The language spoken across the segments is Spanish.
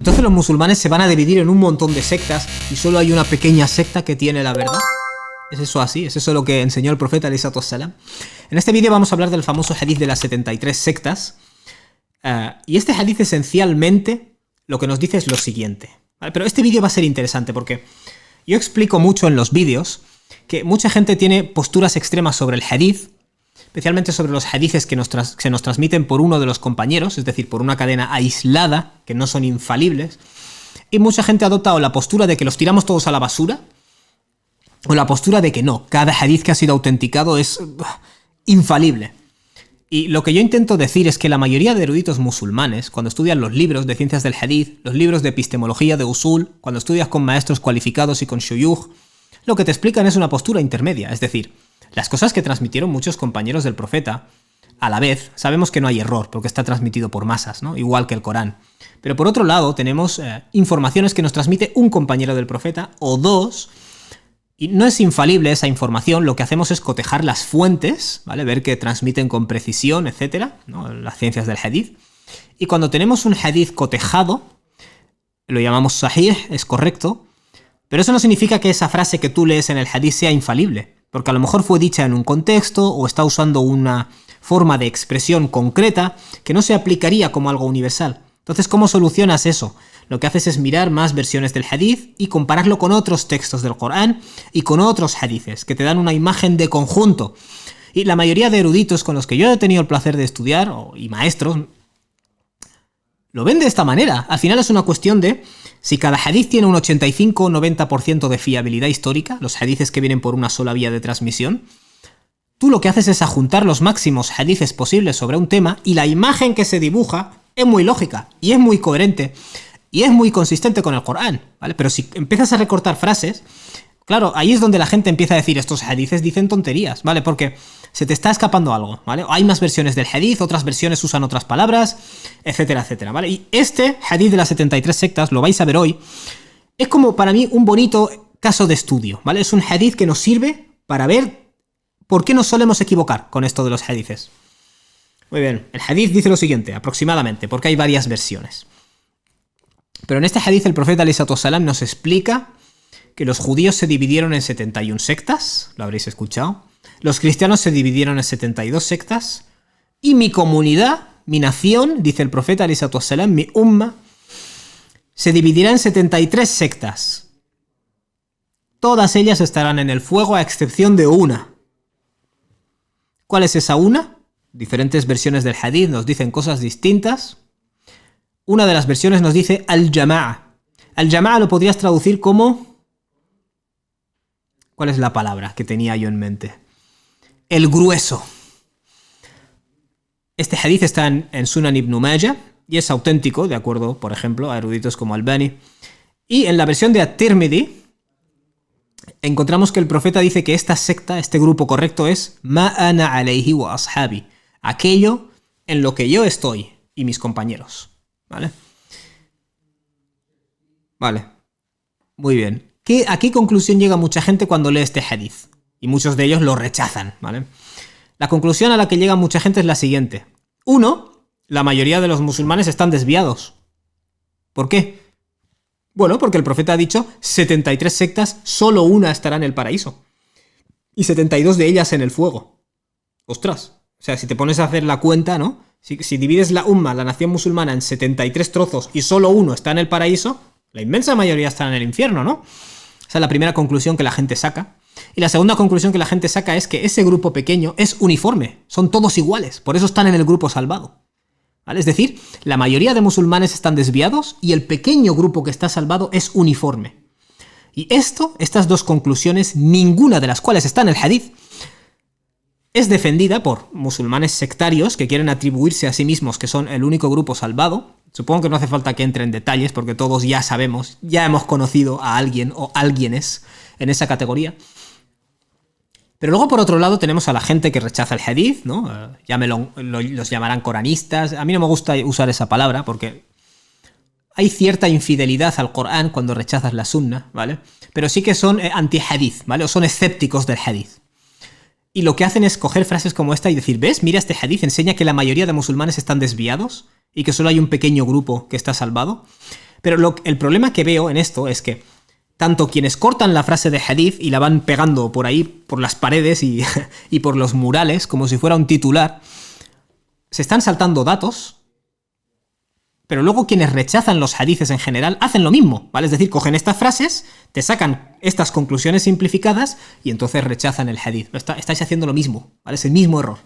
Entonces los musulmanes se van a dividir en un montón de sectas y solo hay una pequeña secta que tiene la verdad. ¿Es eso así? ¿Es eso lo que enseñó el profeta alayhi salatu wassalam? En este vídeo vamos a hablar del famoso hadith de las 73 sectas. Y este hadith esencialmente lo que nos dice es lo siguiente. ¿Vale? Pero este vídeo va a ser interesante porque yo explico mucho en los vídeos que mucha gente tiene posturas extremas sobre el hadith, especialmente sobre los hadices que se nos transmiten por uno de los compañeros, es decir, por una cadena aislada, que no son infalibles, y mucha gente ha adoptado la postura de que los tiramos todos a la basura, o la postura de que no, cada hadith que ha sido autenticado es infalible. Y lo que yo intento decir es que la mayoría de eruditos musulmanes, cuando estudian los libros de ciencias del hadith, los libros de epistemología de usul, cuando estudias con maestros cualificados y con shuyukh, lo que te explican es una postura intermedia, es decir, las cosas que transmitieron muchos compañeros del profeta, a la vez, sabemos que no hay error, porque está transmitido por masas, ¿no? Igual que el Corán. Pero por otro lado, tenemos informaciones que nos transmite un compañero del profeta, o dos, y no es infalible esa información, lo que hacemos es cotejar las fuentes, ¿vale? Ver que transmiten con precisión, etcétera, ¿no? Las ciencias del hadith. Y cuando tenemos un hadith cotejado, lo llamamos sahih, es correcto, pero eso no significa que esa frase que tú lees en el hadith sea infalible, porque a lo mejor fue dicha en un contexto o está usando una forma de expresión concreta que no se aplicaría como algo universal. Entonces, ¿cómo solucionas eso? Lo que haces es mirar más versiones del hadith y compararlo con otros textos del Corán y con otros hadithes, que te dan una imagen de conjunto. Y la mayoría de eruditos con los que yo he tenido el placer de estudiar, y maestros, lo ven de esta manera. Al final es una cuestión de si cada hadith tiene un 85 o 90% de fiabilidad histórica, los hadithes que vienen por una sola vía de transmisión, tú lo que haces es ajuntar los máximos hadithes posibles sobre un tema y la imagen que se dibuja es muy lógica y es muy coherente y es muy consistente con el Corán, ¿vale? Pero si empiezas a recortar frases, claro, ahí es donde la gente empieza a decir estos hadithes dicen tonterías, ¿vale? Porque se te está escapando algo, ¿vale? Hay más versiones del hadith, otras versiones usan otras palabras, etcétera, etcétera, ¿vale? Y este hadith de las 73 sectas, lo vais a ver hoy, es como para mí un bonito caso de estudio, ¿vale? Es un hadith que nos sirve para ver por qué nos solemos equivocar con esto de los hadithes. Muy bien, el hadith dice lo siguiente, aproximadamente, porque hay varias versiones. Pero en este hadith el profeta alayhi salatu wassalam nos explica que los judíos se dividieron en 71 sectas, lo habréis escuchado. Los cristianos se dividieron en 72 sectas. Y mi comunidad, mi nación, dice el profeta alayhi salatu wassalam, mi umma, se dividirá en 73 sectas. Todas ellas estarán en el fuego a excepción de una. ¿Cuál es esa una? Diferentes versiones del hadith nos dicen cosas distintas. Una de las versiones nos dice al-jama'a. Al-jama'a lo podrías traducir como... ¿Cuál es la palabra que tenía yo en mente? El grueso. Este hadith está en Sunan Ibn Majah y es auténtico, de acuerdo, por ejemplo, a eruditos como Albani. Y en la versión de At-Tirmidhi encontramos que el profeta dice que esta secta, este grupo correcto es Ma ana alayhi wa ashabi, aquello en lo que yo estoy y mis compañeros. ¿Vale? Vale. Muy bien. ¿A qué conclusión llega mucha gente cuando lee este hadith? Y muchos de ellos lo rechazan, ¿vale? La conclusión a la que llega mucha gente es la siguiente. Uno, la mayoría de los musulmanes están desviados. ¿Por qué? Bueno, porque el profeta ha dicho 73 sectas, solo una estará en el paraíso. Y 72 de ellas en el fuego. Ostras. O sea, si te pones a hacer la cuenta, ¿no? Si divides la umma, la nación musulmana, en 73 trozos y solo uno está en el paraíso, la inmensa mayoría está en el infierno, ¿no? Esa es la primera conclusión que la gente saca. Y la segunda conclusión que la gente saca es que ese grupo pequeño es uniforme, son todos iguales, por eso están en el grupo salvado. ¿Vale? Es decir, la mayoría de musulmanes están desviados y el pequeño grupo que está salvado es uniforme. Y estas dos conclusiones, ninguna de las cuales está en el hadith, es defendida por musulmanes sectarios que quieren atribuirse a sí mismos que son el único grupo salvado. Supongo que no hace falta que entre en detalles porque todos ya sabemos, ya hemos conocido a alguien o alguienes en esa categoría. Pero luego, por otro lado, tenemos a la gente que rechaza el hadith, ¿no? Los llamarán coranistas. A mí no me gusta usar esa palabra porque hay cierta infidelidad al Corán cuando rechazas la sunna, ¿vale? Pero sí que son anti-hadith, ¿vale? O son escépticos del hadith. Y lo que hacen es coger frases como esta y decir, ¿ves? Mira, este hadith enseña que la mayoría de musulmanes están desviados y que solo hay un pequeño grupo que está salvado. Pero el problema que veo en esto es que tanto quienes cortan la frase de hadith y la van pegando por ahí, por las paredes y, y por los murales, como si fuera un titular, se están saltando datos, pero luego quienes rechazan los hadices en general hacen lo mismo, ¿vale? Es decir, cogen estas frases, te sacan estas conclusiones simplificadas y entonces rechazan el hadith. Estáis haciendo lo mismo, ¿vale? Es el mismo error.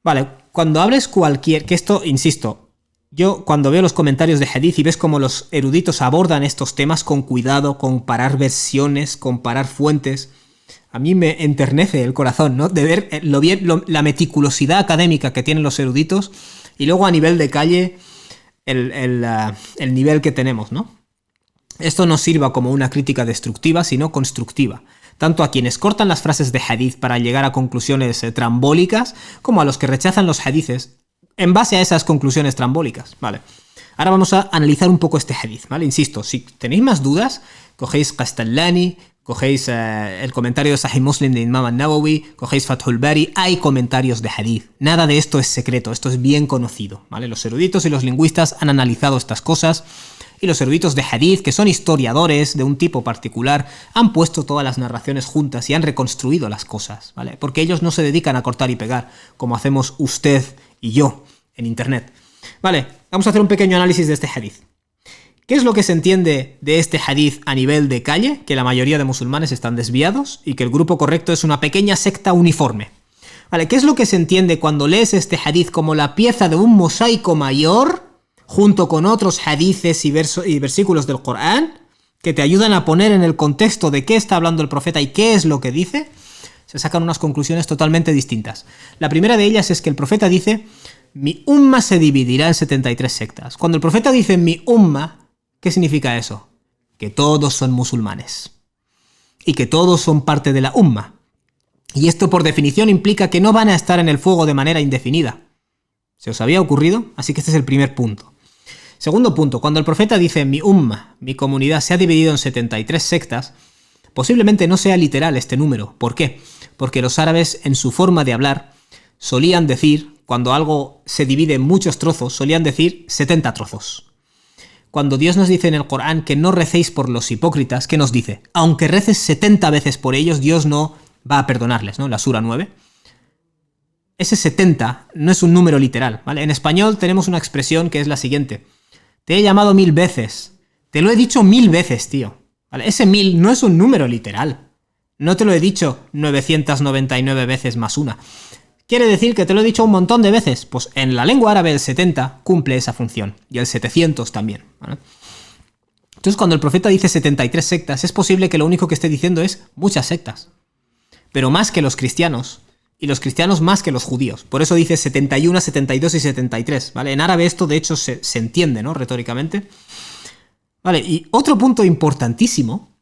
Vale, cuando hables que esto, insisto, yo cuando veo los comentarios de hadith y ves cómo los eruditos abordan estos temas con cuidado, comparar versiones, comparar fuentes, a mí me enternece el corazón, ¿no? De ver la meticulosidad académica que tienen los eruditos y luego a nivel de calle el nivel que tenemos, ¿no? Esto no sirva como una crítica destructiva, sino constructiva. Tanto a quienes cortan las frases de hadith para llegar a conclusiones trambólicas, como a los que rechazan los hadices en base a esas conclusiones trambólicas, ¿vale? Ahora vamos a analizar un poco este hadith, ¿vale? Insisto, si tenéis más dudas, cogéis Qastallani, cogéis el comentario de Sahih Muslim de Imam al-Nawawi, cogéis Fathul Bari, hay comentarios de hadith. Nada de esto es secreto, esto es bien conocido, ¿vale? Los eruditos y los lingüistas han analizado estas cosas y los eruditos de hadith, que son historiadores de un tipo particular, han puesto todas las narraciones juntas y han reconstruido las cosas, ¿vale? Porque ellos no se dedican a cortar y pegar, como hacemos usted y yo en internet. Vale, vamos a hacer un pequeño análisis de este hadith. ¿Qué es lo que se entiende de este hadith a nivel de calle? Que la mayoría de musulmanes están desviados y que el grupo correcto es una pequeña secta uniforme. Vale, ¿qué es lo que se entiende cuando lees este hadith como la pieza de un mosaico mayor, junto con otros hadithes y versículos del Corán, que te ayudan a poner en el contexto de qué está hablando el profeta y qué es lo que dice? Se sacan unas conclusiones totalmente distintas. La primera de ellas es que el profeta dice: mi umma se dividirá en 73 sectas. Cuando el profeta dice mi umma, ¿qué significa eso? Que todos son musulmanes. Y que todos son parte de la umma. Y esto por definición implica que no van a estar en el fuego de manera indefinida. ¿Se os había ocurrido? Así que este es el primer punto. Segundo punto, cuando el profeta dice mi umma, mi comunidad se ha dividido en 73 sectas, posiblemente no sea literal este número. ¿Por qué? Porque los árabes, en su forma de hablar, solían decir, cuando algo se divide en muchos trozos, solían decir 70 trozos. Cuando Dios nos dice en el Corán que no recéis por los hipócritas, ¿qué nos dice? Aunque reces 70 veces por ellos, Dios no va a perdonarles, ¿no? La Sura 9. Ese 70 no es un número literal, ¿vale? En español tenemos una expresión que es la siguiente: te he llamado 1000 veces. Te lo he dicho 1000 veces, tío. ¿Vale? Ese 1000 no es un número literal. No te lo he dicho 999 veces más una. ¿Quiere decir que te lo he dicho un montón de veces? Pues en la lengua árabe el 70 cumple esa función. Y el 700 también, ¿vale? Entonces cuando el profeta dice 73 sectas, es posible que lo único que esté diciendo es muchas sectas. Pero más que los cristianos. Y los cristianos más que los judíos. Por eso dice 71, 72 y 73, ¿vale? En árabe esto de hecho se entiende, ¿no? Retóricamente. Vale, y otro punto importantísimo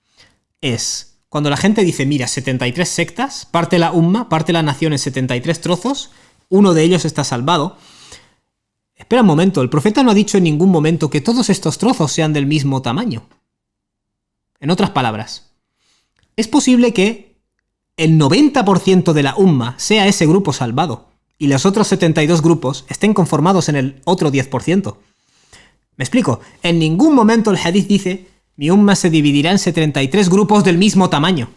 es cuando la gente dice, mira, 73 sectas, parte la umma, parte la nación en 73 trozos, uno de ellos está salvado. Espera un momento, el profeta no ha dicho en ningún momento que todos estos trozos sean del mismo tamaño. En otras palabras, es posible que el 90% de la umma sea ese grupo salvado y los otros 72 grupos estén conformados en el otro 10%. ¿Me explico? En ningún momento el hadith dice mi umma se dividirá en 73 grupos del mismo tamaño.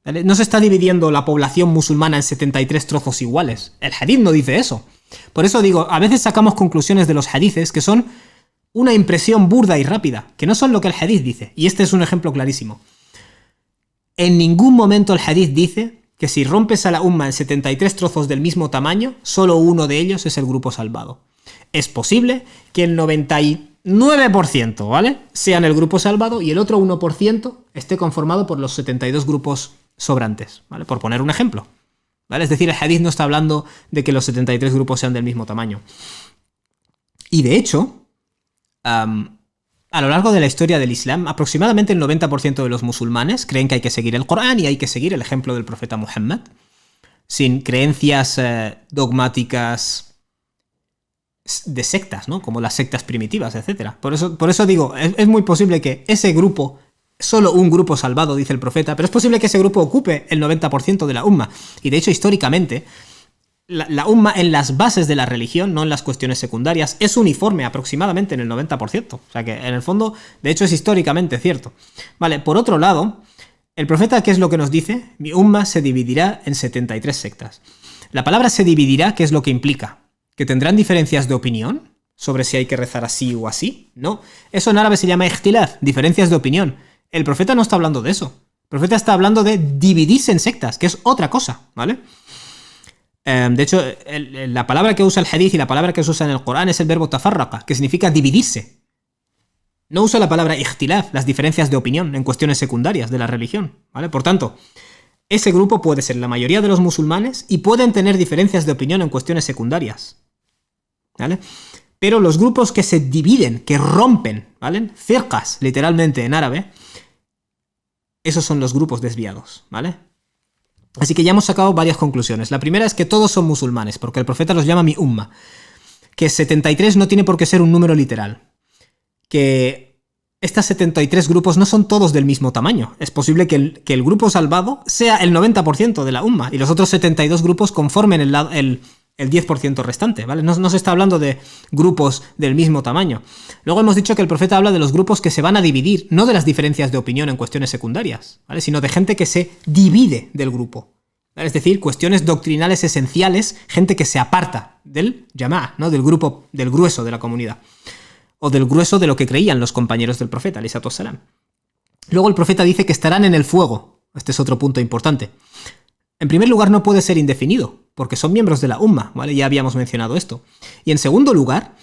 ¿Vale? No se está dividiendo la población musulmana en 73 trozos iguales. El hadith no dice eso. Por eso digo, a veces sacamos conclusiones de los hadithes que son una impresión burda y rápida, que no son lo que el hadith dice. Y este es un ejemplo clarísimo. En ningún momento el hadith dice que si rompes a la umma en 73 trozos del mismo tamaño, solo uno de ellos es el grupo salvado. Es posible que el 99%, ¿vale?, sean el grupo salvado y el otro 1% esté conformado por los 72 grupos sobrantes, ¿vale? Por poner un ejemplo, ¿vale? Es decir, el hadith no está hablando de que los 73 grupos sean del mismo tamaño. Y de hecho, a lo largo de la historia del Islam, aproximadamente el 90% de los musulmanes creen que hay que seguir el Corán y hay que seguir el ejemplo del profeta Muhammad, sin creencias dogmáticas de sectas, ¿no? Como las sectas primitivas, etc. Por eso digo, es muy posible que ese grupo, solo un grupo salvado, dice el profeta, pero es posible que ese grupo ocupe el 90% de la umma. Y de hecho, históricamente, la umma en las bases de la religión, no en las cuestiones secundarias, es uniforme aproximadamente en el 90%. O sea que en el fondo, de hecho, es históricamente cierto. Vale, por otro lado, el profeta, ¿qué es lo que nos dice? Mi umma se dividirá en 73 sectas. La palabra se dividirá, ¿qué es lo que implica? ¿Que tendrán diferencias de opinión sobre si hay que rezar así o así? No. Eso en árabe se llama ikhtilaf, diferencias de opinión. El profeta no está hablando de eso. El profeta está hablando de dividirse en sectas, que es otra cosa, ¿vale? De hecho, la palabra que usa el hadith y la palabra que se usa en el Corán es el verbo tafarraqa, que significa dividirse. No usa la palabra ikhtilaf, las diferencias de opinión en cuestiones secundarias de la religión, ¿vale? Por tanto, ese grupo puede ser la mayoría de los musulmanes y pueden tener diferencias de opinión en cuestiones secundarias, ¿vale? Pero los grupos que se dividen, que rompen, ¿vale? Firqas, literalmente en árabe, esos son los grupos desviados, ¿vale? Así que ya hemos sacado varias conclusiones. La primera es que todos son musulmanes, porque el profeta los llama mi umma. Que 73 no tiene por qué ser un número literal. Que estos 73 grupos no son todos del mismo tamaño. Es posible que el grupo salvado sea el 90% de la umma y los otros 72 grupos conformen el 10% restante, ¿vale? No se está hablando de grupos del mismo tamaño. Luego hemos dicho que el profeta habla de los grupos que se van a dividir, no de las diferencias de opinión en cuestiones secundarias, ¿vale? Sino de gente que se divide del grupo, ¿vale? Es decir, cuestiones doctrinales esenciales, gente que se aparta del Jama'a, ¿no? Del grupo, del grueso de la comunidad, o del grueso de lo que creían los compañeros del profeta, alayhi salatu wassalam. Luego el profeta dice que estarán en el fuego. Este es otro punto importante. En primer lugar, no puede ser indefinido, porque son miembros de la umma, ¿vale? Ya habíamos mencionado esto. Y en segundo lugar,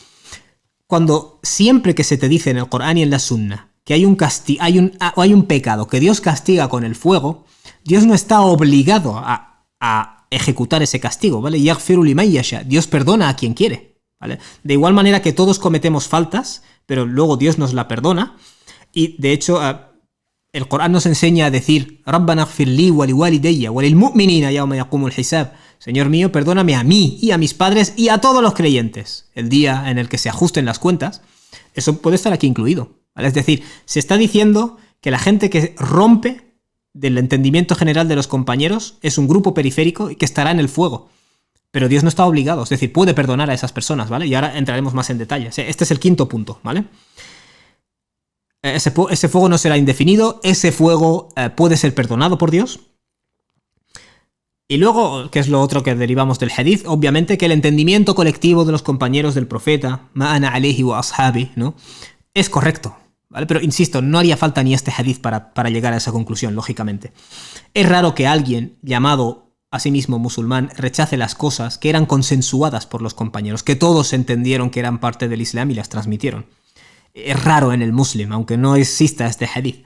siempre que se te dice en el Corán y en la Sunna que hay un pecado que Dios castiga con el fuego, Dios no está obligado a ejecutar ese castigo, ¿vale? Yaghfiru liman yasha. Dios perdona a quien quiere, ¿vale? De igual manera que todos cometemos faltas, pero luego Dios nos la perdona. Y de hecho, el Corán nos enseña a decir Rabbana ighfir li wa liwalidayya wa lil mu'minina yawma yaqumul hisab. Señor mío, perdóname a mí y a mis padres y a todos los creyentes. El día en el que se ajusten las cuentas, eso puede estar aquí incluido, ¿vale? Es decir, se está diciendo que la gente que rompe del entendimiento general de los compañeros es un grupo periférico y que estará en el fuego. Pero Dios no está obligado, es decir, puede perdonar a esas personas, ¿vale? Y ahora entraremos más en detalle. Este es el quinto punto, ¿vale? Ese fuego no será indefinido, ese fuego puede ser perdonado por Dios. Y luego, que es lo otro que derivamos del hadith, obviamente que el entendimiento colectivo de los compañeros del profeta, ma'ana alayhi wa ashabi, ¿no? Es correcto, ¿vale? Pero insisto, no haría falta ni este hadith para llegar a esa conclusión, lógicamente. Es raro que alguien llamado a sí mismo musulmán rechace las cosas que eran consensuadas por los compañeros, que todos entendieron que eran parte del Islam y las transmitieron. Es raro en el muslim, aunque no exista este hadith.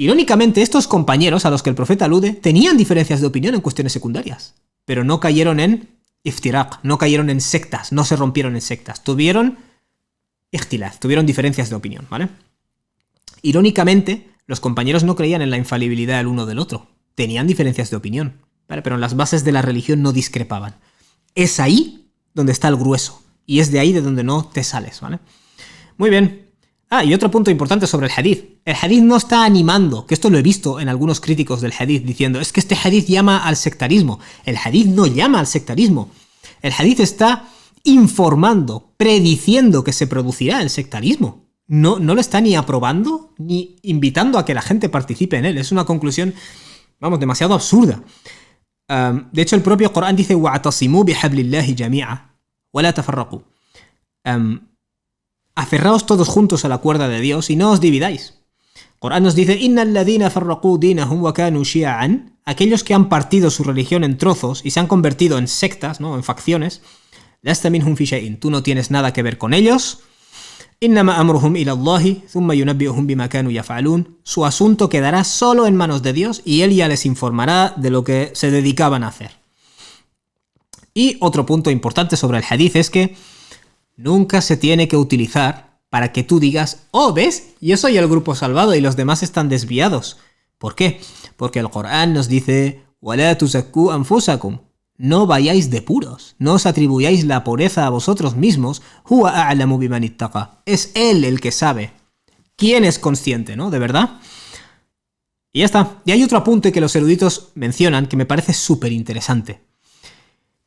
Irónicamente, estos compañeros a los que el profeta alude tenían diferencias de opinión en cuestiones secundarias, pero no cayeron en iftiraq, no cayeron en sectas, no se rompieron en sectas, tuvieron ikhtilaf, tuvieron diferencias de opinión, ¿vale? Irónicamente, los compañeros no creían en la infalibilidad el uno del otro, tenían diferencias de opinión, ¿vale? Pero en las bases de la religión no discrepaban. Es ahí donde está el grueso, y es de ahí de donde no te sales, ¿vale? Muy bien. Y otro punto importante sobre el hadith. El hadith no está animando, que esto lo he visto en algunos críticos del hadith diciendo, es que este hadith llama al sectarismo. El hadith no llama al sectarismo. El hadith está informando, prediciendo que se producirá el sectarismo. No lo está ni aprobando ni invitando a que la gente participe en él. Es una conclusión, vamos, demasiado absurda. De hecho, el propio Corán dice وَاعْتَصِمُوا بِحَبْلِ اللَّهِ جَمِيعًا وَلَا تَفَرَّقُوا. Aferraos todos juntos a la cuerda de Dios y no os dividáis. Corán nos dice innal ladhina farraqu dinahum wa kanu shi'an, aquellos que han partido su religión en trozos y se han convertido en sectas, ¿no? En facciones, lasta minhum fi shay'in, tú no tienes nada que ver con ellos. Innama amruhum ila Allahi thumma yunabbi'uhum bima kanu yaf'alun, su asunto quedará solo en manos de Dios y él ya les informará de lo que se dedicaban a hacer. Y otro punto importante sobre el hadith es que nunca se tiene que utilizar para que tú digas, oh, ¿ves? Yo soy el grupo salvado y los demás están desviados. ¿Por qué? Porque el Corán nos dice, وَلَا تُزَكُّوا أَنفُسَكُمْ, no vayáis de puros, no os atribuyáis la pureza a vosotros mismos, هُوَ أَعْلَمُ بِمَنِ اتَّقَى, es él el que sabe. ¿Quién es consciente, no? ¿De verdad? Y ya está. Y hay otro apunte que los eruditos mencionan que me parece súper interesante.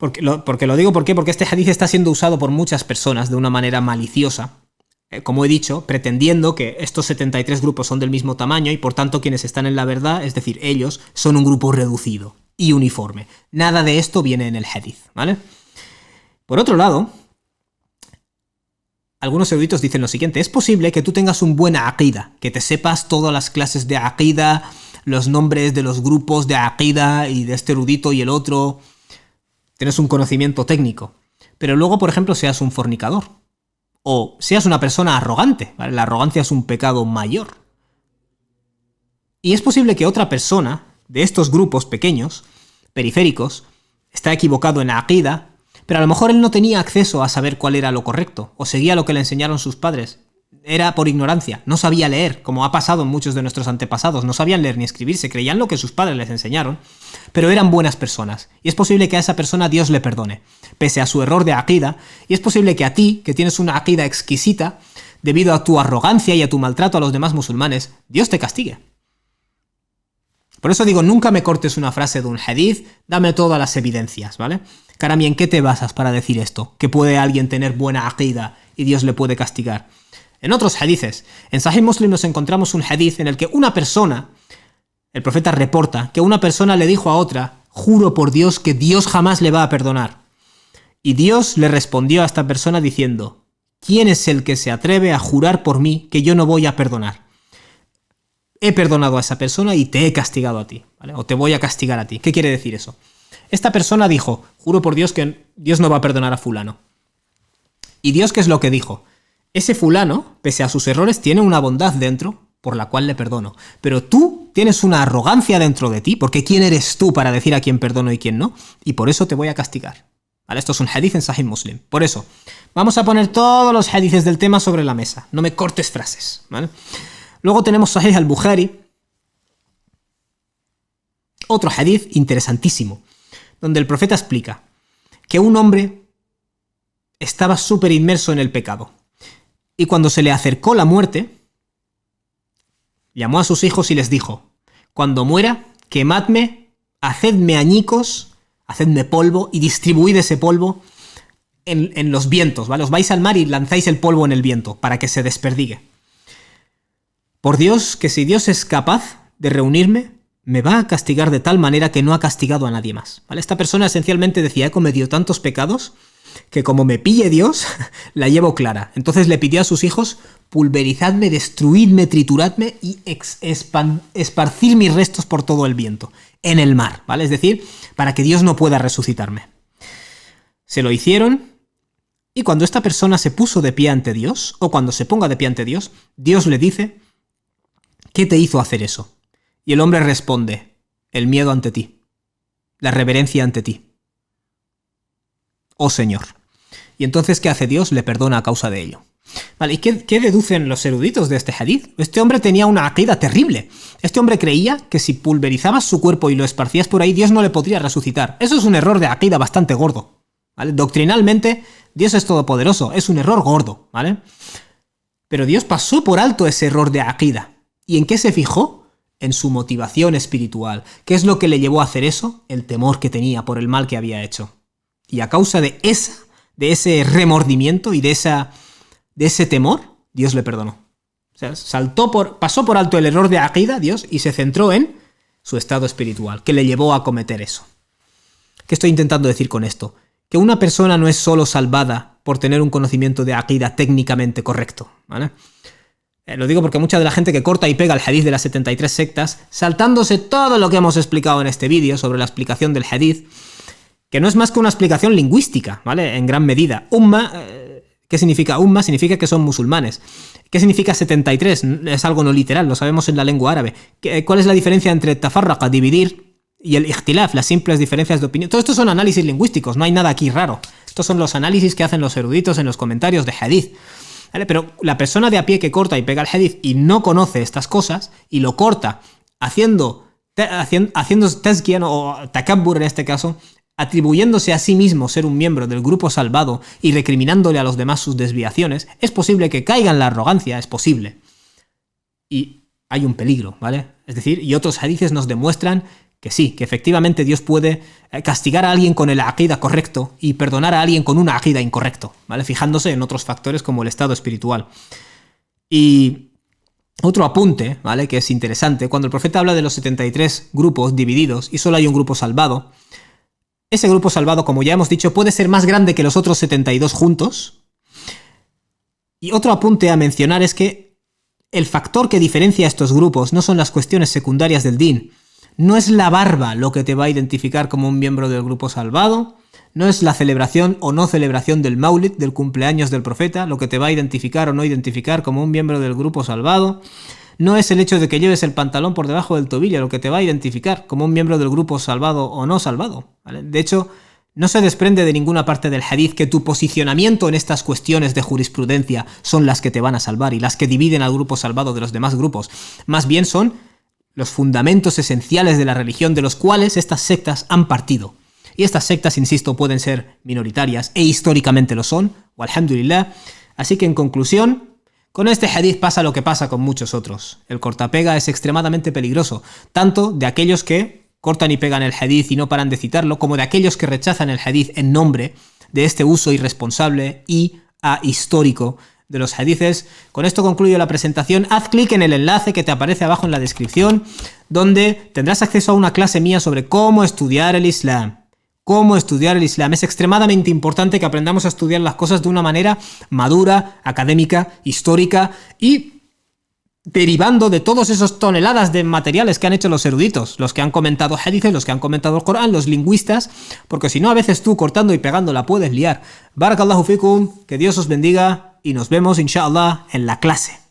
Porque lo digo porque este hadith está siendo usado por muchas personas de una manera maliciosa, como he dicho, pretendiendo que estos 73 grupos son del mismo tamaño y por tanto quienes están en la verdad, es decir, ellos, son un grupo reducido y uniforme. Nada de esto viene en el hadith, ¿vale? Por otro lado, algunos eruditos dicen lo siguiente: es posible que tú tengas un buen aqida, que te sepas todas las clases de aqida, los nombres de los grupos de aqida y de este erudito y el otro, tienes un conocimiento técnico, pero luego, por ejemplo, seas un fornicador, o seas una persona arrogante, ¿vale? La arrogancia es un pecado mayor. Y es posible que otra persona de estos grupos pequeños, periféricos, está equivocado en la aqida, pero a lo mejor él no tenía acceso a saber cuál era lo correcto, o seguía lo que le enseñaron sus padres. Era por ignorancia, no sabía leer, como ha pasado en muchos de nuestros antepasados, no sabían leer ni escribir, se creían lo que sus padres les enseñaron, pero eran buenas personas, y es posible que a esa persona Dios le perdone, pese a su error de aqida, y es posible que a ti, que tienes una aqida exquisita, debido a tu arrogancia y a tu maltrato a los demás musulmanes, Dios te castigue. Por eso digo, nunca me cortes una frase de un hadith, dame todas las evidencias, ¿vale? Karami, ¿en qué te basas para decir esto? Que puede alguien tener buena aqida y Dios le puede castigar. En otros hadices, en Sahih Muslim nos encontramos un hadith en el que una persona, el profeta reporta que una persona le dijo a otra: juro por Dios que Dios jamás le va a perdonar. Y Dios le respondió a esta persona diciendo: ¿quién es el que se atreve a jurar por mí que yo no voy a perdonar? He perdonado a esa persona y te he castigado a ti, ¿vale? O te voy a castigar a ti. ¿Qué quiere decir eso? Esta persona dijo: juro por Dios que Dios no va a perdonar a fulano. ¿Y Dios qué es lo que dijo? Ese fulano, pese a sus errores, tiene una bondad dentro por la cual le perdono. Pero tú tienes una arrogancia dentro de ti, porque ¿quién eres tú para decir a quién perdono y quién no? Y por eso te voy a castigar. ¿Vale? Esto es un hadith en Sahih Muslim. Por eso, vamos a poner todos los hadiths del tema sobre la mesa. No me cortes frases, ¿vale? Luego tenemos Sahih al-Bukhari, otro hadith interesantísimo, donde el profeta explica que un hombre estaba súper inmerso en el pecado. Y cuando se le acercó la muerte, llamó a sus hijos y les dijo: cuando muera, quemadme, hacedme añicos, hacedme polvo y distribuid ese polvo en los vientos, ¿vale? Os vais al mar y lanzáis el polvo en el viento para que se desperdigue. Por Dios, que si Dios es capaz de reunirme, me va a castigar de tal manera que no ha castigado a nadie más, ¿vale? Esta persona esencialmente decía: he cometido tantos pecados que como me pille Dios, la llevo clara. Entonces le pidió a sus hijos: pulverizadme, destruidme, trituradme y esparcir mis restos por todo el viento, en el mar, ¿vale? Es decir, para que Dios no pueda resucitarme. Se lo hicieron, y cuando esta persona se puso de pie ante Dios, o cuando se ponga de pie ante Dios, Dios le dice: ¿qué te hizo hacer eso? Y el hombre responde: el miedo ante ti, la reverencia ante ti, oh Señor. Y entonces, ¿qué hace Dios? Le perdona a causa de ello. Vale, ¿y qué deducen los eruditos de este hadith? Este hombre tenía una aqida terrible. Este hombre creía que si pulverizabas su cuerpo y lo esparcías por ahí, Dios no le podría resucitar. Eso es un error de aqida bastante gordo, ¿vale? Doctrinalmente, Dios es todopoderoso, es un error gordo, ¿vale? Pero Dios pasó por alto ese error de aqida. ¿Y en qué se fijó? En su motivación espiritual. ¿Qué es lo que le llevó a hacer eso? El temor que tenía por el mal que había hecho. Y a causa de ese remordimiento y de ese temor, Dios le perdonó. O sea, pasó por alto el error de aqida, Dios, y se centró en su estado espiritual, que le llevó a cometer eso. ¿Qué estoy intentando decir con esto? Que una persona no es solo salvada por tener un conocimiento de aqida técnicamente correcto, ¿vale? Lo digo porque mucha de la gente que corta y pega el hadith de las 73 sectas, saltándose todo lo que hemos explicado en este vídeo sobre la explicación del hadith, que no es más que una explicación lingüística, ¿vale? En gran medida. Umma, ¿qué significa umma? Significa que son musulmanes. ¿Qué significa 73? Es algo no literal, lo sabemos en la lengua árabe. ¿Cuál es la diferencia entre tafarraqa, dividir, y el ikhtilaf, las simples diferencias de opinión? Todo esto son análisis lingüísticos, no hay nada aquí raro. Estos son los análisis que hacen los eruditos en los comentarios de hadith, ¿vale? Pero la persona de a pie que corta y pega el hadith y no conoce estas cosas, y lo corta haciendo tazkiyan o takabbur en este caso, atribuyéndose a sí mismo ser un miembro del grupo salvado y recriminándole a los demás sus desviaciones, es posible que caiga en la arrogancia, es posible. Y hay un peligro, ¿vale? Es decir, y otros hadices nos demuestran que sí, que efectivamente Dios puede castigar a alguien con el aqida correcto y perdonar a alguien con un aqida incorrecto, ¿vale? Fijándose en otros factores como el estado espiritual. Y otro apunte, ¿vale?, que es interesante, cuando el profeta habla de los 73 grupos divididos y solo hay un grupo salvado, ese grupo salvado, como ya hemos dicho, puede ser más grande que los otros 72 juntos. Y otro apunte a mencionar es que el factor que diferencia a estos grupos no son las cuestiones secundarias del din. No es la barba lo que te va a identificar como un miembro del grupo salvado, no es la celebración o no celebración del Maulid, del cumpleaños del profeta, lo que te va a identificar o no identificar como un miembro del grupo salvado, no es el hecho de que lleves el pantalón por debajo del tobillo lo que te va a identificar como un miembro del grupo salvado o no salvado, ¿vale? De hecho, no se desprende de ninguna parte del hadith que tu posicionamiento en estas cuestiones de jurisprudencia son las que te van a salvar y las que dividen al grupo salvado de los demás grupos. Más bien son los fundamentos esenciales de la religión de los cuales estas sectas han partido. Y estas sectas, insisto, pueden ser minoritarias e históricamente lo son, walhamdulillah. Así que en conclusión, con este hadith pasa lo que pasa con muchos otros. El cortapega es extremadamente peligroso, tanto de aquellos que cortan y pegan el hadith y no paran de citarlo, como de aquellos que rechazan el hadith en nombre de este uso irresponsable y ahistórico de los hadithes. Con esto concluyo la presentación. Haz clic en el enlace que te aparece abajo en la descripción, donde tendrás acceso a una clase mía sobre cómo estudiar el Islam. Cómo estudiar el Islam. Es extremadamente importante que aprendamos a estudiar las cosas de una manera madura, académica, histórica y derivando de todas esas toneladas de materiales que han hecho los eruditos, los que han comentado hadithes, los que han comentado el Corán, los lingüistas, porque si no a veces tú cortando y pegando la puedes liar. Barakallahu fikum, que Dios os bendiga y nos vemos inshallah en la clase.